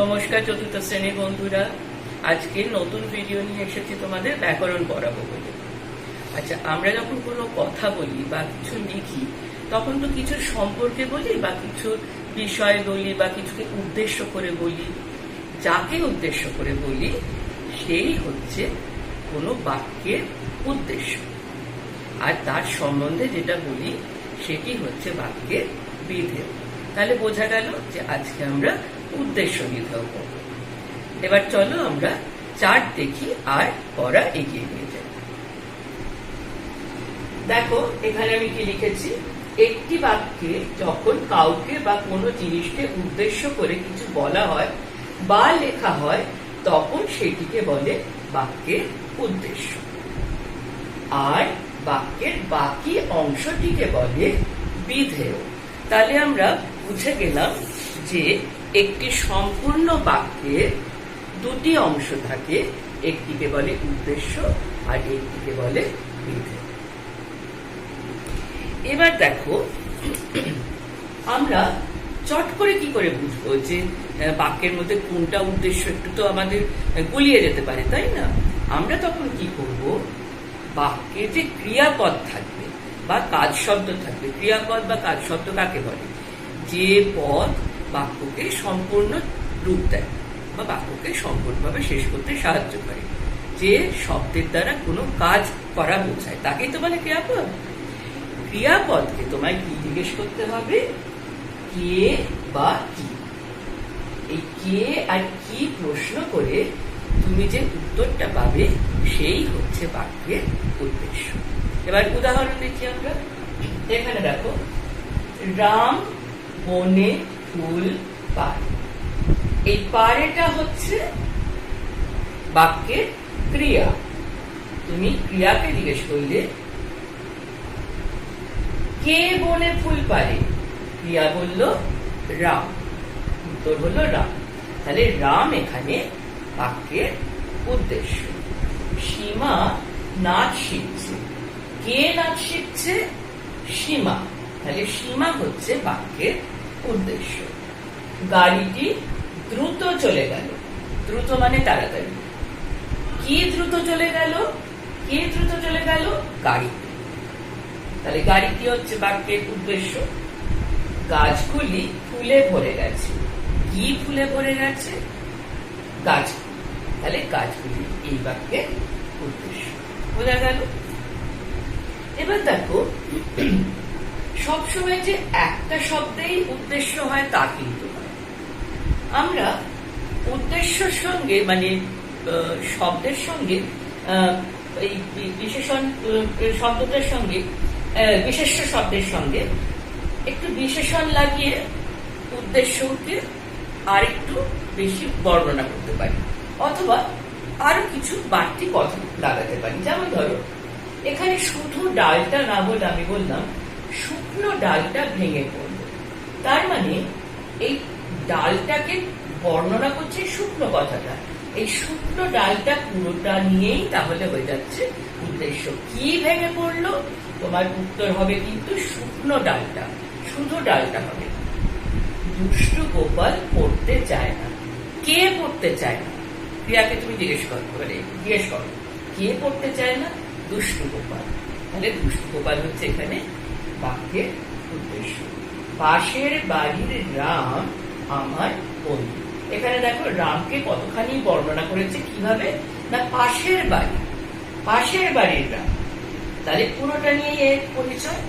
নমস্কার চতুর্থ শ্রেণীর বন্ধুরা, আজকে নতুন ভিডিও নিয়ে এসেছি তোমাদের ব্যাকরণ পড়াবো বলে। আচ্ছা, আমরা যখন কোনো কথা বলি বা কিছু লিখি তখন তো কিছুর সম্পর্কে বলি বা কিছুর বিষয় বলি বা কিছুকে উদ্দেশ্য করে বলি। যাকে উদ্দেশ্য করে বলি সেই হচ্ছে কোনো বাক্যের উদ্দেশ্য, আর তার সম্বন্ধে যেটা বলি সেটি হচ্ছে বাক্যের বিধেয়। তাহলে বোঝা গেল যে আজকে আমরা উদ্দেশ্য বিধেয় করব। এবার চলো আমরা চার্ট দেখি আর পড়া এগিয়ে নিয়ে যাই। দেখো এখানে আমি কি লিখেছি, একটি বাক্যে যখন কাউকে বা কোনো জিনিসকে উদ্দেশ্য করে কিছু বলা হয় বা লেখা হয় তখন সেটিকে বলে বাক্যের উদ্দেশ্য, আর বাক্যের বাকি অংশটিকে বলে বিধেয়। তাহলে আমরা বুঝে গেলাম যে একটি সম্পূর্ণ বাক্যের দুটি অংশ থাকে, একটিকে বলে উদ্দেশ্য আর একটিকে বলে বিধেয়। এবার দেখো আমরা চট করে কি করে বুঝবো যে বাক্যের মধ্যে কোনটা উদ্দেশ্য, একটু তো আমাদের গুলিয়ে যেতে পারে, তাই না? আমরা তখন কি করব, বাক্যে যে ক্রিয়াপদ থাকবে বা কাজ শব্দ থাকবে, ক্রিয়াপদ বা কাজ শব্দ কাকে বলে? যে পদ বাক্যকে সম্পূর্ণ রূপ দেয় বা বাক্যকে সম্পূর্ণভাবে শেষ করতে সাহায্য করে, যে শব্দের দ্বারা কোনো কাজ করা বোঝায়, তাকেই তো বলে ক্রিয়াপদ। ক্রিয়াপদকে তোমায় কি জিজ্ঞেস করতে হবে? কে বা কি। এই কে আর কি প্রশ্ন করে তুমি যে উত্তরটা পাবে সেই হচ্ছে বাক্যের উদ্দেশ্য। এবার উদাহরণ দেখি আমরা। এখানে দেখো, রাম বনে ফুল পাড়ে। এই পাড়েটা হচ্ছে বাক্যের ক্রিয়া। তুমি ক্রিয়াকে জিজ্ঞেস করলে কে বনে ফুল পাড়ে, ক্রিয়া বলল রাম, উত্তর হলো রাম। তাহলে রাম এখানে বাক্যের উদ্দেশ্য। সীমা নাচ শিখছে, কে নাচ শিখছে? সীমা। তাহলে সীমা হচ্ছে বাক্যের উদ্দেশ্য। গাড়িটি দ্রুত চলে গেল, দ্রুত মানে তাড়াতাড়ি। কি দ্রুত চলে গেল? কে দ্রুত চলে গেল? গাড়ি। তাহলে গাড়িটি হচ্ছে বাক্যের উদ্দেশ্য। গাছগুলি ফুলে ভরে গেছে, কি ফুলে ভরে গেছে? গাছ। তাহলে গাছগুলি এই বাক্যের উদ্দেশ্য। বোঝা গেল? এবার দেখো, সবসময় যে একটা শব্দেই উদ্দেশ্য হয় তা কিন্তু নয়। আমরা উদ্দেশ্যের সঙ্গে মানে শব্দের সঙ্গে এই বিশেষণ শব্দটার সঙ্গে বিশেষ্য শব্দের সঙ্গে একটু বিশেষণ লাগিয়ে উদ্দেশ্যকে আর একটু বেশি বর্ণনা করতে পারি, অথবা আরো কিছু বাড়তি কথা লাগাতে পারি। যেমন ধরো, এখানে শুধু ডালটা না বলে আমি বললাম শুকনো ডালটা ভেঙে পড়ল। তার মানে এই ডালটাকে বর্ণনা করছে শুকনো কথাটা। এই শুকনো ডালটা পুরোটা নিয়েই তাহলে হয়ে যাচ্ছে উদ্দেশ্য। কি ভেঙে পড়লো? তোমার উত্তর হবে কিন্তু শুকনো ডালটা, শুধু ডালটা হবে। দুষ্টু গোপাল পড়তে চায় না, কে পড়তে চায় না? ক্রিয়াকে তুমি জিজ্ঞেস করো, কে পড়তে চায় না? দুষ্টু গোপাল। তাহলে দুষ্টু গোপাল হচ্ছে এখানে বাক্যের উদ্দেশ্য। পাশের বাড়ির রাম আমার বন্ধু। এখানে দেখো রামকে কতখানি বর্ণনা করেছে, কিভাবে না পাশের বাড়ি, পাশের বাড়ির রাম। তাহলে পুরোটা নিয়ে এর পরিচয়।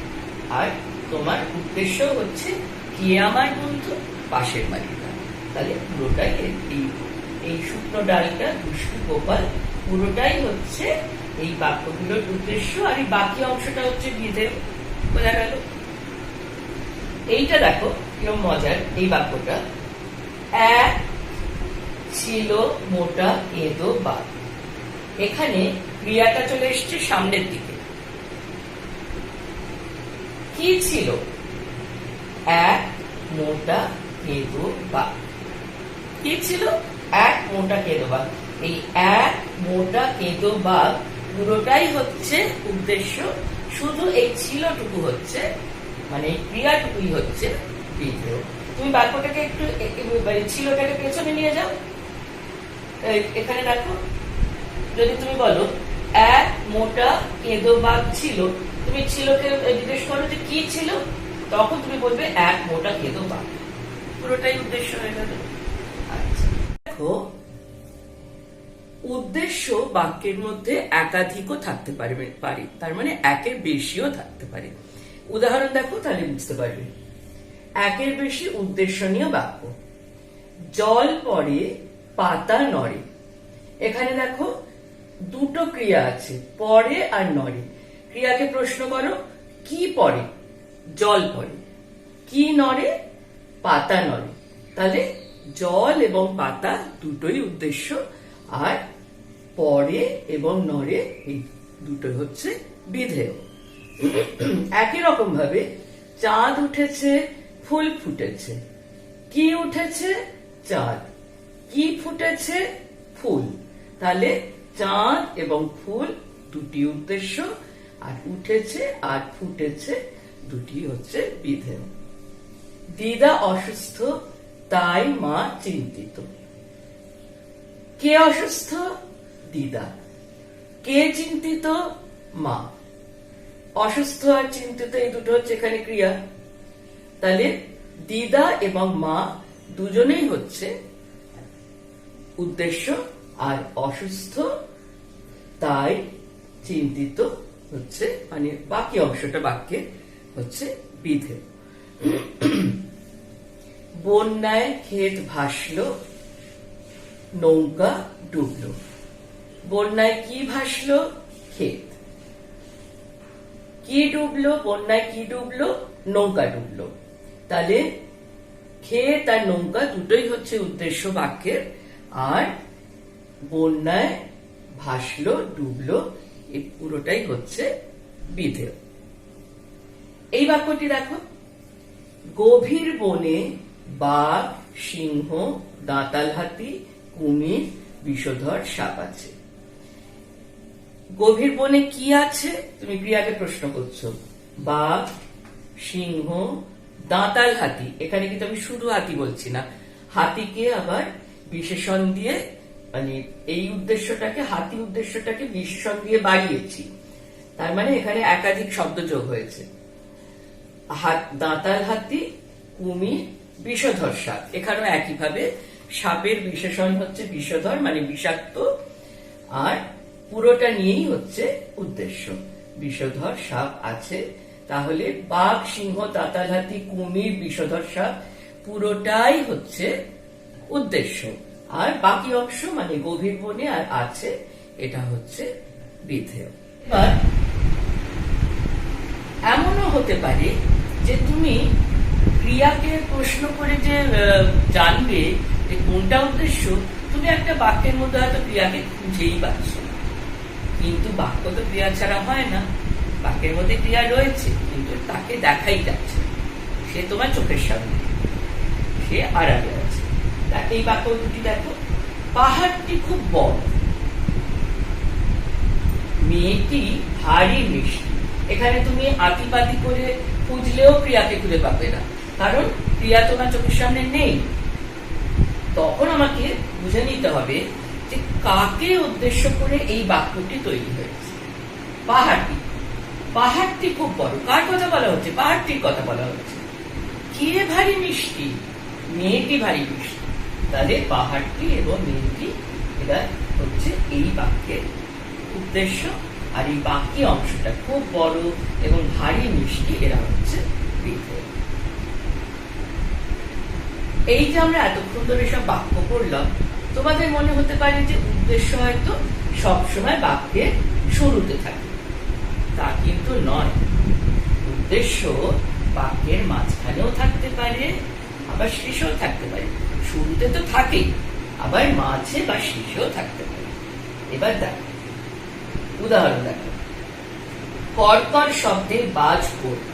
আর তোমার উদ্দেশ্য হচ্ছে কে আমার বন্ধু? পাশের বাড়ির রাম। তাহলে পুরোটাই এই শুকনো ডালটা দুষ্টু গোপাল পুরোটাই হচ্ছে এই বাক্যগুলোর উদ্দেশ্য, আর এই বাকি অংশটা হচ্ছে বিধেয়। বোঝা গেল? এইটা দেখো কিরকম মজার এই বাক্যটা। এক ছিল মোটা এঁদো বাঘ। এখানে ক্রিয়াটা চলে এসছে সামনের দিকে। কি ছিল? এক মোটা কেঁদো বাঘ। কি ছিল? এক মোটা কেঁদো বাঘ। এই এক মোটা কেঁদো বাঘ পুরোটাই হচ্ছে উদ্দেশ্য, শুধু এই ছিলটুকু হচ্ছে মানে ক্রিয়াটুকুই হচ্ছে বিধেয়। তুমি বাক্যটাকে একটু ছিলটাকে পেছনে নিয়ে যাও, এখানে রাখো। যদি তুমি বলো এক মোটা কেঁদো বাঘ ছিল, তুমি ছিলকে জিজ্ঞেস করো যে কি ছিল, তখন তুমি বলবে এক মোটা কেঁদো বাঘ। পুরোটাই উদ্দেশ্য হয়ে গেল। আচ্ছা, দেখো উদ্দেশ্য বাক্যের মধ্যে একাধিকও থাকতে পারে, তার মানে একের বেশিও থাকতে পারে। উদাহরণ দেখো, তাহলে বুঝতে পারবে। একের বেশি উদ্দেশ্য নিয়ে বাক্য। জল পড়ে পাতা নড়ে। এখানে দেখো দুটো ক্রিয়া আছে, পড়ে আর নড়ে। ক্রিয়াকে প্রশ্ন করো কি পড়ে? জল পড়ে। কি নড়ে? পাতা নড়ে। তাহলে জল এবং পাতা দুটোই উদ্দেশ্য, আর পড়ে এবং নড়ে এই দুটো হচ্ছে বিধেয়। একই রকম ভাবে চাঁদ উঠেছে ফুল ফুটেছে। কি উঠেছে? চাঁদ। কি ফুটেছে? ফুল। তাহলে চাঁদ এবং ফুল দুটি উদ্দেশ্য, আর উঠেছে আর ফুটেছে দুটি হচ্ছে বিধেয়। দিদা অসুস্থ তাই মা চিন্তিত। কে অসুস্থ? দিদা। কে চিন্তিত? মা। অসুস্থ আর চিন্তিত এই দুটো হচ্ছে এখানে ক্রিয়া। তাহলে দিদা এবং মা দুজনেই হচ্ছে উদ্দেশ্য, আর অসুস্থ তাই চিন্তিত হচ্ছে মানে বাকি অংশটা বাক্যে হচ্ছে বিধেয়। বন্যায় ক্ষেত ভাসলো নৌকা ডুবলো। বন্যায় কি ভাসলো? ক্ষেত। কি ডুবলো? বন্যায় কি ডুবলো? নৌকা ডুবলো। তাহলে ক্ষেত আর নৌকা দুটোই হচ্ছে উদ্দেশ্য বাক্যের, আর বন্যায় ভাসলো ডুবলো এই পুরোটাই হচ্ছে বিধেয়। এই বাক্যটি দেখো, গভীর বনে বাঘ, সিংহ, দাঁতাল হাতি, কুমির, বিষধর সাপ আছে। গভীর বনে কি আছে? তুমি ক্রিয়াকে প্রশ্ন করছো। বাঘ, সিংহ, দাঁতাল হাতি। এখানে কিন্তু আমি শুধু হাতি বলছি না, হাতিকে আবার বিশেষণ দিয়ে মানে এই উদ্দেশ্যটাকে, হাতি উদ্দেশ্যটাকে বিশেষণ দিয়ে বাড়িয়েছি। তার মানে এখানে একাধিক শব্দ যোগ হয়েছে। দাঁতাল হাতি, কুমির, বিষধর সাপ। এখানেও একইভাবে সাপের বিশেষণ হচ্ছে বিষধর মানে বিষাক্ত, আর পুরোটা নিয়েই হচ্ছে উদ্দেশ্য। বিষধর সাপ আছে। তাহলে বাঘ, সিংহ, দাঁতাল হাতি, কুমির, বিষধর সাপ পুরোটাই হচ্ছে উদ্দেশ্য, আর বাকি অংশ মানে গভীর বনে আর আছে এটা হচ্ছে বিধেয়। এবার এমনও হতে পারে যে তুমি ক্রিয়াকে প্রশ্ন করে যে জানবে যে কোনটা উদ্দেশ্য, তুমি একটা বাক্যের মধ্যে হয়তো ক্রিয়াকে খুঁজেই পাচ্ছ না, কিন্তু বাক্য তো ক্রিয়া ছাড়া হয় না। বাক্যের মধ্যে ক্রিয়া রয়েছে কিন্তু তাকে দেখাই যাচ্ছে, সে তোমার চোখের সামনে, সে আড়ালে আছে। এই বাক্য দুটি দেখো, পাহাড়টি খুব বড়, মেয়েটি ভারী মিষ্টি। এখানে তুমি আতিপাতি করে খুঁজলেও ক্রিয়াকে খুঁজে পাবে না, কারণ ক্রিয়া তোমার চোখের সামনে নেই। তখন আমাকে বুঝে নিতে হবে যে কাকে উদ্দেশ্য করে এই বাক্যটি তৈরি হয়েছে। পাহাড়টি, পাহাড়টি খুব বড়, কার কথা বলা হচ্ছে? পাহাড়টির কথা বলা হচ্ছে। কে ভারী মিষ্টি? মেয়েটি ভারী মিষ্টি। তাহলে পাহাড়টি এবং মেয়েটি এরা হচ্ছে এই বাক্যের উদ্দেশ্য, আর এই বাকি অংশটা খুব বড় এবং ভারী মিষ্টি এরা হচ্ছে বিধেয়। এই যে আমরা এতক্ষণ ধরে সব বাক্য পড়লাম, তোমাদের মনে হতে পারে যে উদ্দেশ্য হয়তো সবসময় বাক্যের শুরুতে থাকে। তা কিন্তু নয়। উদ্দেশ্য বাক্যের মাঝখানেও থাকতে পারে, আবার শেষেও থাকতে পারে। শুরুতে তো থাকেই, আবার মাঝে বা শেষেও থাকতে পারে। এবার দেখো উদাহরণ দেখো, কর্কর শব্দে বাজ পড়ল।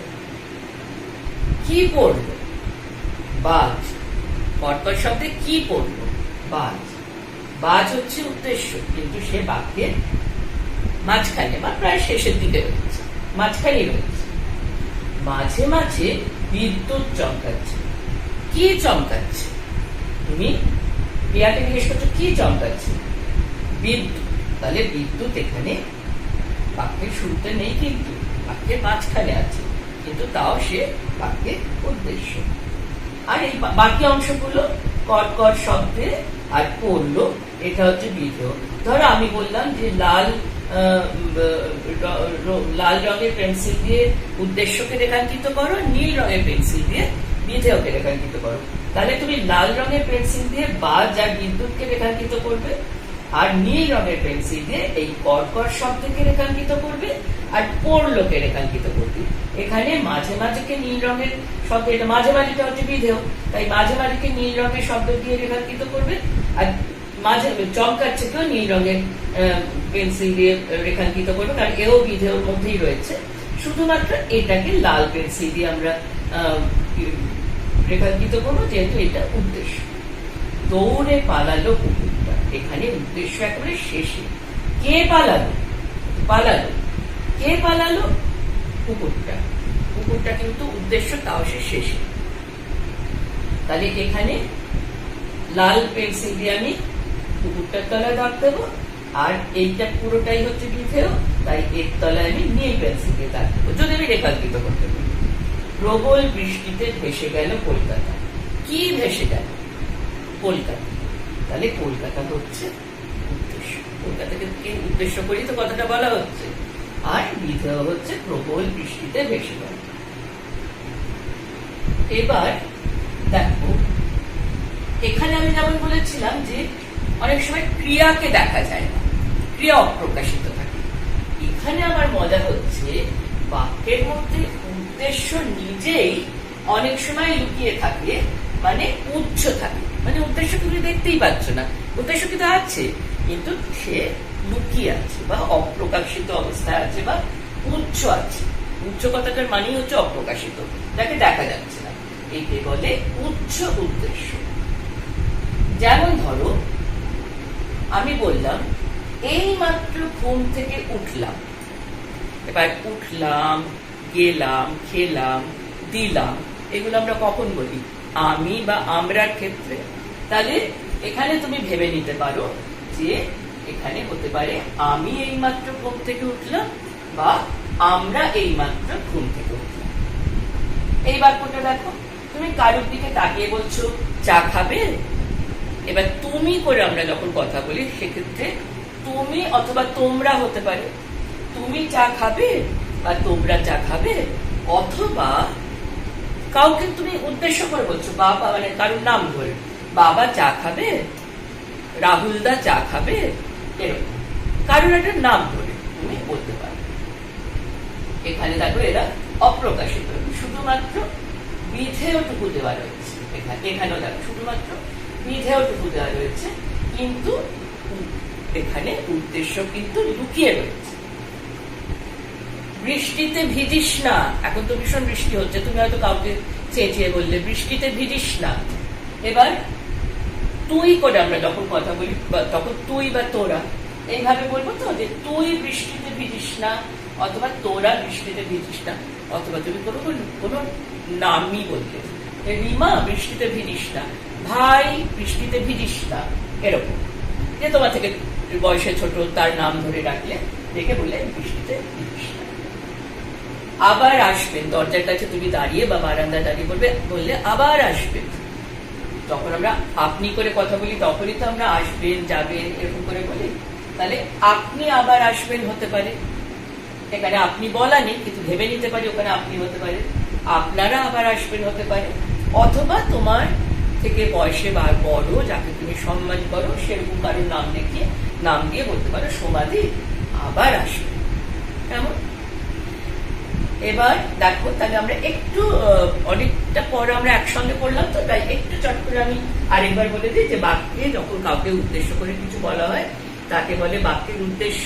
কি পড়ল? বাজ। কর্কর শব্দে কি পড়ল? বাজ। বাজ হচ্ছে উদ্দেশ্য, কিন্তু সে বাক্যের মাঝখানে বা প্রায় শেষের দিকে রয়েছে, মাঝখানে রয়েছে। মাঝে মাঝে বিদ্যুৎ চমকাচ্ছে। কি চমকাচ্ছে? তুমি ক্রিয়াকে জিজ্ঞেস করছো কি চমকাচ্ছে? বিদ্যুৎ। তাহলে বিদ্যুৎ এখানে বাক্যের শুরুতে নেই, কিন্তু বাক্যের মাঝখানে আছে, কিন্তু তাও সে বাক্যের উদ্দেশ্য। আর এই বাকি অংশগুলো কর শব্দে আর পড়লো, এটা হচ্ছে বিধেয়। ধরো আমি বললাম যে লাল রঙের পেন্সিল দিয়ে উদ্দেশ্যকে রেখাঙ্কিত করো, নীল রঙের পেন্সিল দিয়ে বিধেয়কে রেখাঙ্কিত করো। তাহলে তুমি লাল রঙের পেন্সিল দিয়ে বাজ আর বিদ্যুৎকে রেখাঙ্কিত করবে, আর নীল রঙের পেন্সিল দিয়ে এই কর শব্দকে রেখাঙ্কিত করবে, আর পড়লোকে রেখাঙ্কিত করবে। এখানে মাঝে মাঝেকে নীল রঙের শব্দ, এটা মাঝে মাঝেটা হচ্ছে বিধেয়, তাই মাঝে মাঝেকে নীল রঙের শব্দ দিয়ে রেখাঙ্কিত করবে, আর মাঝে চমকাচ্ছে কেউ নীল রঙের পেন্সিল দিয়ে রেখাঙ্কিত করবে, কারণ এও বিধেয়র মধ্যেই রয়েছে। শুধুমাত্র এটাকে লাল পেন্সিল দিয়ে আমরা রেখাঙ্কিত করবো, যেহেতু এটা উদ্দেশ্য। দৌড়ে পালালো কুকুরটা, এখানে উদ্দেশ্য একেবারে শেষে। কে পালালো? কে পালালো? কুকুরটা। কুকুরটা কিন্তু উদ্দেশ্য, তাও সে শেষে। তাহলে এখানে লাল পেন্সিল দিয়ে আমি কুকুরটার তলায় দাগ দেবো, আর এইটা পুরোটাই হচ্ছে বিধেয়, তাই এর তলায় আমি নীল পেন্সিল দিয়ে দাগ দেবো, যদি আমি রেখাঙ্কিত করতে পারি। প্রবল বৃষ্টিতে ভেসে গেল কলকাতা। কি ভেসে গেল? কলকাতা। তাহলে কলকাতা হচ্ছে উদ্দেশ্য, কলকাতাকে উদ্দেশ্য করেই তো কথাটা বলা হচ্ছে। আর বিধেয় হচ্ছে প্রবল বৃষ্টিতে ভেসে গেল। এবার দেখো, এখানে আমি যেমন বলেছিলাম যে অনেক সময় ক্রিয়াকে দেখা যায় না, ক্রিয়া অপ্রকাশিত থাকে। এখানে আমার মজা হচ্ছে বাক্যের মধ্যে উদ্দেশ্য নিজেই অনেক সময় লুকিয়ে থাকে, মানে উচ্চ থাকে, মানে উদ্দেশ্য তুমি দেখতেই পাচ্ছ না, উদ্দেশ্য কিন্তু আছে, কিন্তু সে লুকিয়ে আছে বা অপ্রকাশিত অবস্থায় আছে বা উচ্চ আছে। উচ্চ কথাটার মানেই হচ্ছে অপ্রকাশিত, যাকে দেখা যাচ্ছে না, একে বলে উচ্চ উদ্দেশ্য। যেমন ধরো আমি বললাম এই মাত্র ঘুম থেকে উঠলাম। এবার উঠলাম, গেলাম, খেলাম, দিলাম, এগুলো আমরা কখন বলি? আমি বা আমরার ক্ষেত্রে। তাহলে এখানে তুমি ভেবে নিতে পারো যে এখানে হতে পারে আমি এই মাত্র ঘুম থেকে উঠলাম বা আমরা এই মাত্র ঘুম থেকে উঠলাম। এই বাক্যটা দেখো, তুমি কারোর দিকে তাকিয়ে বলছো চা খাবে। এবার তুমি করে আমরা যখন কথা বলি সেক্ষেত্রে তুমি অথবা তোমরা হতে পারে। তুমি চা খাবে বা তোমরা চা খাবে, অথবা কাউকে তুমি উদ্দেশ্য করে বলছো, বাবা মানে কারোর নাম ধরে, বাবা চা খাবে, রাহুলদা চা খাবে, এরকম কারোর একটা নাম ধরে তুমি বলতে পারো। এখানে দেখো এরা অপ্রকাশিত, শুধুমাত্র বিধেয়টুকু দেওয়া রয়েছে। এখানেও দেখো শুধুমাত্র বিধেয়টুকু দেওয়া রয়েছে, কিন্তু এখানে উদ্দেশ্য কিন্তু লুকিয়ে রয়েছে। বৃষ্টিতে ভিজিস না। এখন তো ভীষণ বৃষ্টি হচ্ছে, তুমি হয়তো কাউকে চেঁচিয়ে বললে বৃষ্টিতে ভিজিস না। এবার তুই করে আমরা যখন কথা বলি তখন তুই বা তোরা এইভাবে বলবো তো, যে তুই বৃষ্টিতে ভিজিস না, অথবা তোরা বৃষ্টিতে ভিজিস না, অথবা তুমি কোনো নামই বললে, রিমা বৃষ্টিতে ভিজিস না, ভাই বৃষ্টিতে ভিজিস না, এরকম। যে তোমার থেকে বয়সে ছোট তার নাম ধরে রাখলে, দেখে বললে বৃষ্টিতে ভিজিস না। আবার আসবেন, দরজার কাছে তুমি দাঁড়িয়ে বা বারান্দায় দাঁড়িয়ে বললে আবার আসবেন। যখন আমরা আপনি করে কথা বলি তখনই তো আমরা আসবেন, যাবেন এরকম করে বলি। তাহলে আপনি আবার আসবেন হতে পারে, এখানে আপনি বলা নেই, কিন্তু ভেবে নিতে পারি ওখানে আপনি হতে পারে। আপনারা আবার আসবেন হতে পারে, অথবা তোমার থেকে বয়সে বড় যাকে তুমি সম্মান করো সেরকম কারোর নাম দিয়ে বলতে পারো সমাধি আবার আসবে। কেমন? এবার দেখো, তাহলে আমরা একটু অনেকটা পরে আমরা একসঙ্গে পড়লাম, তো তাই একটু চট করে আমি আরেকবার বলে দিই যে বাক্যে যখন কাউকে উদ্দেশ্য করে কিছু বলা হয় তাকে বলে বাক্যের উদ্দেশ্য,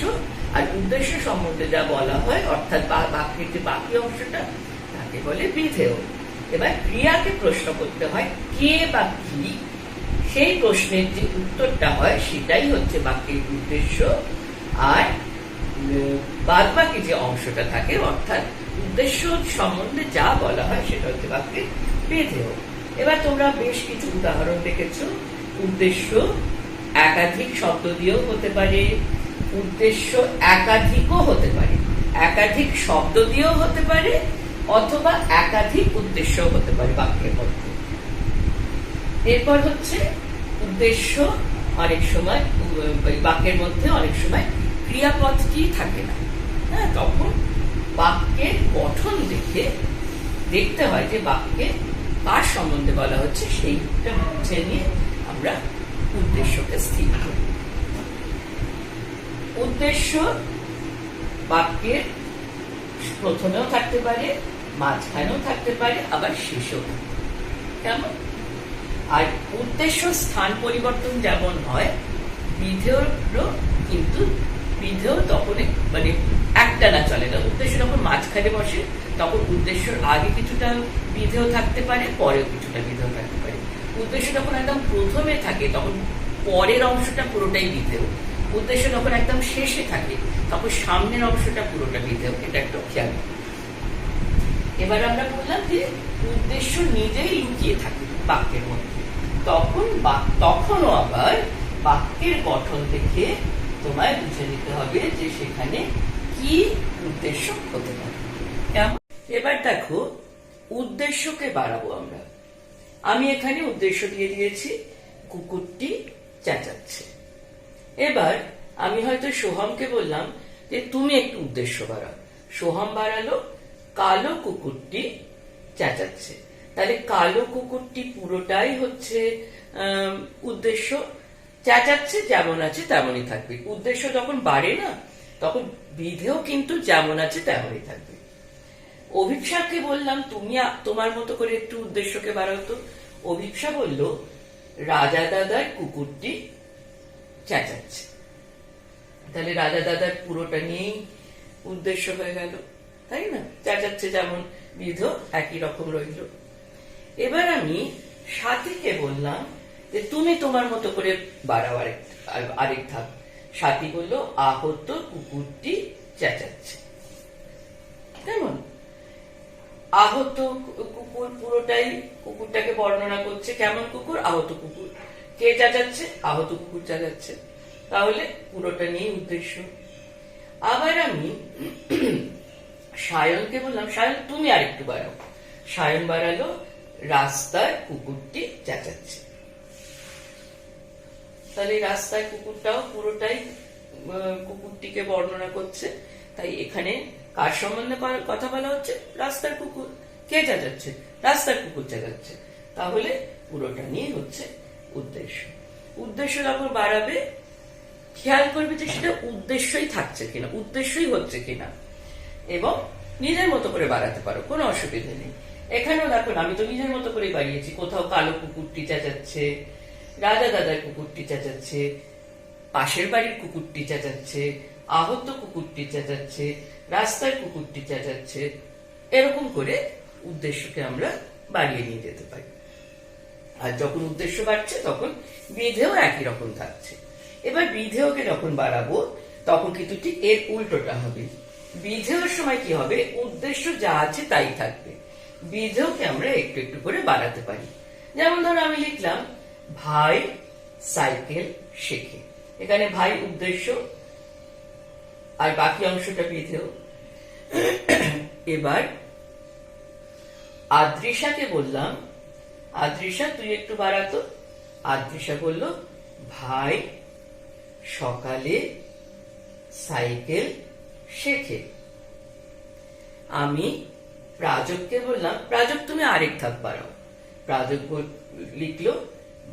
আর উদ্দেশ্য সম্বন্ধে যা বলা হয় অর্থাৎ বাক্যের যে বাকি অংশটা তাকে বলে বিধেয়। এবার ক্রিয়াকে প্রশ্ন করতে হয় কে বা কি, সেই প্রশ্নের যে উত্তরটা হয় সেটাই হচ্ছে বাক্যের উদ্দেশ্য, আর বাদ বাকি যে অংশটা থাকে অর্থাৎ উদ্দেশ্য সম্বন্ধে যা বলা হয় সেটা হচ্ছে বাক্যের বিধেয়। এবার তোমরা বেশ কিছু উদাহরণ দেখেছ। উদ্দেশ্য একাধিক শব্দ দিয়েও হতে পারে, উদ্দেশ্য একাধিকও হতে পারে, একাধিক শব্দ দিয়েও হতে পারে, অথবা একাধিক উদ্দেশ্য হতে পারে বাক্যের মধ্যে। এরপর হচ্ছে উদ্দেশ্য অনেক সময় বাক্যের মধ্যে অনেক সময় ক্রিয়াপদটি থাকে না। হ্যাঁ, তখন বাক্যের গঠন দেখে দেখতে হয় যে বাক্যে কার সম্বন্ধে বলা হচ্ছে, সেইটা বুঝে নিয়ে আমরা উদ্দেশ্যকে স্থির করি। উদ্দেশ্য বাক্যের প্রথমেও থাকতে পারে, মাঝখানেও থাকতে পারে, আবার শেষেও। কেমন? আর উদ্দেশ্য স্থান পরিবর্তন যেমন হয়, বিধেয়রও কিন্তু বিধেয় তখন মানে একটা না চলে না। উদ্দেশ্য যখন মাঝখানে বসে তখন উদ্দেশ্যের আগে কিছুটা বিধেয় থাকতে পারে, পরেও কিছুটা বিধেয় থাকতে পারে। উদ্দেশ্য যখন একদম প্রথমে থাকে তখন পরের অংশটা পুরোটাই বিধেয়। উদ্দেশ্য যখন একদম শেষে থাকে তখন সামনের অংশটা পুরোটা বিধেয়। এটা একটু খেয়াল। এবার আমরা বললাম যে উদ্দেশ্য নিজেই লুকিয়ে থাকে বাক্যের মধ্যে, তখনও আবার বাক্যের গঠন দেখে তোমায় বুঝে নিতে হবে যে সেখানে কি উদ্দেশ্য হতে পারে। কেমন? এবার দেখো, উদ্দেশ্যকে বাড়াবো আমরা। আমি এখানে উদ্দেশ্য দিয়ে দিয়েছি কুকুরটি চেঁচাচ্ছে। এবার আমি হয়তো সোহমকে বললাম যে তুমি একটু উদ্দেশ্য বাড়াও। সোহম বাড়ালো কালো কুকুরটি চেঁচাচ্ছে। তাহলে কালো কুকুরটি পুরোটাই হচ্ছে উদ্দেশ্য, চেঁচাচ্ছে যেমন আছে তেমনই থাকবে। উদ্দেশ্য যখন বাড়ে না তখন বিধেয় কিন্তু যেমন আছে তেমনই থাকবে। অভিপ্সাকে বললাম তুমি তোমার মতো করে একটু উদ্দেশ্যকে বাড়াও তো। অভিপ্সা বলল রাজা দাদার কুকুরটি চেঁচাচ্ছে। তাহলে রাজা দাদার পুরোটা নিয়েই উদ্দেশ্য হয়ে গেল, তাই না? চেঁচাচ্ছে যেমন বিধেয় একই রকম রইল। এবার আমি সাথীকে বললাম যে তুমি তোমার মতো করে বাড়াও আরেক ধাপ। সাথী বলল আহত কুকুরটি চেঁচাচ্ছে। কেমন? আহত কুকুর পুরোটাই কুকুরটাকে বর্ণনা করছে। কেমন কুকুর? আহত কুকুর। কে চেঁচাচ্ছে? আহত কুকুর চেঁচাচ্ছে। তাহলে পুরোটা নিয়ে উদ্দেশ্য। আবার আমি সায়নকে বললাম সায়ন তুমি আরেকটু বাড়াও। সায়ন বাড়ালো রাস্তার কুকুরটি চেঁচাচ্ছে। তাহলে রাস্তায় কুকুরটাও পুরোটাই কুকুরটিকে বর্ণনা করছে। তাই এখানে কার সম্বন্ধে কথা বলা হচ্ছে? রাস্তার কুকুর। কে চেঁচাচ্ছে? রাস্তার কুকুর চেঁচাচ্ছে। তাহলে পুরোটা নিয়ে হচ্ছে উদ্দেশ্য। উদ্দেশ্য যখন বাড়াবে খেয়াল করবে যে সেটা উদ্দেশ্যই থাকছে কিনা, উদ্দেশ্যই হচ্ছে কিনা, এবং নিজের মতো করে বাড়াতে পারো, কোনো অসুবিধা নেই। এখানেও দেখো আমি তো নিজের মতো করে বাড়িয়েছি। কোথাও কালো কুকুরটি চেঁচাচ্ছে, রাজা দাদার কুকুরটি চেঁচাচ্ছে, পাশের বাড়ির কুকুরটি চেঁচাচ্ছে, আহত কুকুরটি চেঁচাচ্ছে, রাস্তার কুকুরটি চেঁচাচ্ছে। এরকম করে উদ্দেশ্যকে আমরা বাড়িয়ে নিয়ে যেতে পারি। আর যখন উদ্দেশ্য বাড়ছে তখন বিধেয় একই রকম থাকছে। এবার বিধেয়কে যখন বাড়াবো তখন কিন্তু ঠিক এর উল্টোটা হবে। বিধেয়র সময় কি হবে? উদ্দেশ্য যা আছে তাই থাকবে। বিধেয়কে আমরা একটু একটু করে বাড়াতে পারি। যেমন ধরো আমি লিখলাম ভাই সাইকেল শেখে। এখানে ভাই উদ্দেশ্য আর বাকি অংশটা বিধেয়। এবার আদ্রিসাকে বললাম আদ্রিসা তুই একটু বাড়াতো। আদ্রিসা বলল ভাই সকালে সাইকেল শেখে। আমি প্রাজককে বললাম প্রাজক তুমি আরেক ধাপ বাড়াও। প্রাজক লিখলো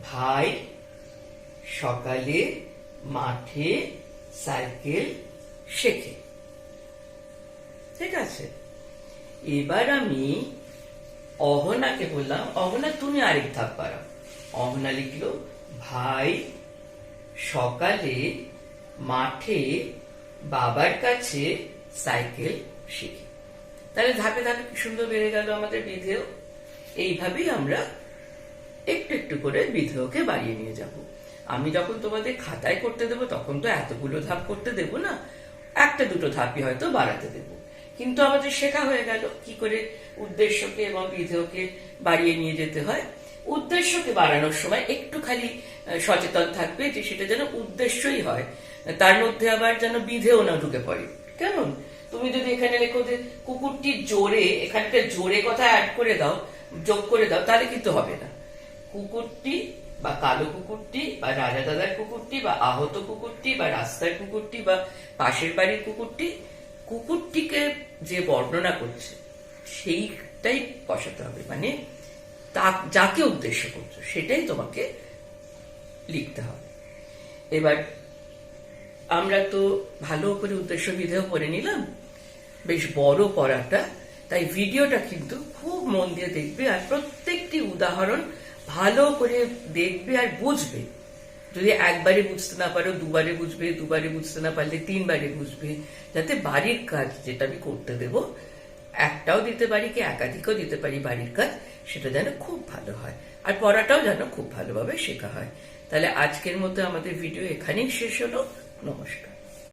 ভাই সকালে মাঠে সাইকেল শেখে। ঠিক আছে। এবার আমি অহনাকে বললাম অহনা তুমি আরেক ধাপ বাড়াও। অহনা লিখলো ভাই সকালে মাঠে বাবার কাছে সাইকেল শিখে। তাহলে ধাপে ধাপে কি সুন্দর বেড়ে গেল আমাদের বিধেয়। এইভাবেই আমরা একটু একটু করে বিধেয়কে বাড়িয়ে নিয়ে যাব। আমি যখন তোমাদের খাতায় করতে দেবো তখন তো এতগুলো ধাপ করতে দেবো না, একটা দুটো ধাপই হয়তো বাড়াতে দেবো। কিন্তু আমাদের শেখা হয়ে গেল কি করে উদ্দেশ্যকে এবং বিধেয়কে বাড়িয়ে নিয়ে যেতে হয়। উদ্দেশ্যকে বাড়ানোর সময় একটু খালি সচেতন থাকবে যে সেটা যেন উদ্দেশ্যই হয়, তার মধ্যে আবার যেন বিধেও না ঢুকে পড়ে। কেমন? তুমি যদি এখানে লেখো যে কুকুরটির জোরে, এখানকার জোরে কথা অ্যাড করে দাও, যোগ করে দাও, তাহলে কিন্তু হবে না। কুকুরটি বা কালো কুকুরটি বা রাজা দাদার কুকুরটি বা আহত কুকুরটি বা রাস্তার কুকুরটি বা পাশের বাড়ির কুকুরটি, কুকুরটিকে যে বর্ণনা করছে সেইটাই বসাতে হবে, মানে যাকে উদ্দেশ্য করছো সেটাই তোমাকে লিখতে হবে। এবার আমরা তো ভালো করে উদ্দেশ্য বিধেয় করে নিলাম, বেশ বড় পড়াটা, তাই ভিডিওটা কিন্তু খুব মন দিয়ে দেখবে আর প্রত্যেকটি উদাহরণ ভালো করে দেখবে আর বুঝবে। যদি একবারে বুঝতে না পারো দুবারে বুঝবে, দুবারে বুঝতে না পারলে তিনবারে বুঝবে, যাতে বাড়ির কাজ যেটা আমি করতে দেব, একটাও দিতে পারি কি একাধিকও দিতে পারি বাড়ির কাজ, সেটা যেন খুব ভালো হয় আর পড়াটাও যেন খুব ভালোভাবে শেখা হয়। তাহলে আজকের মতো আমাদের ভিডিও এখানেই শেষ হলো। নমস্কার।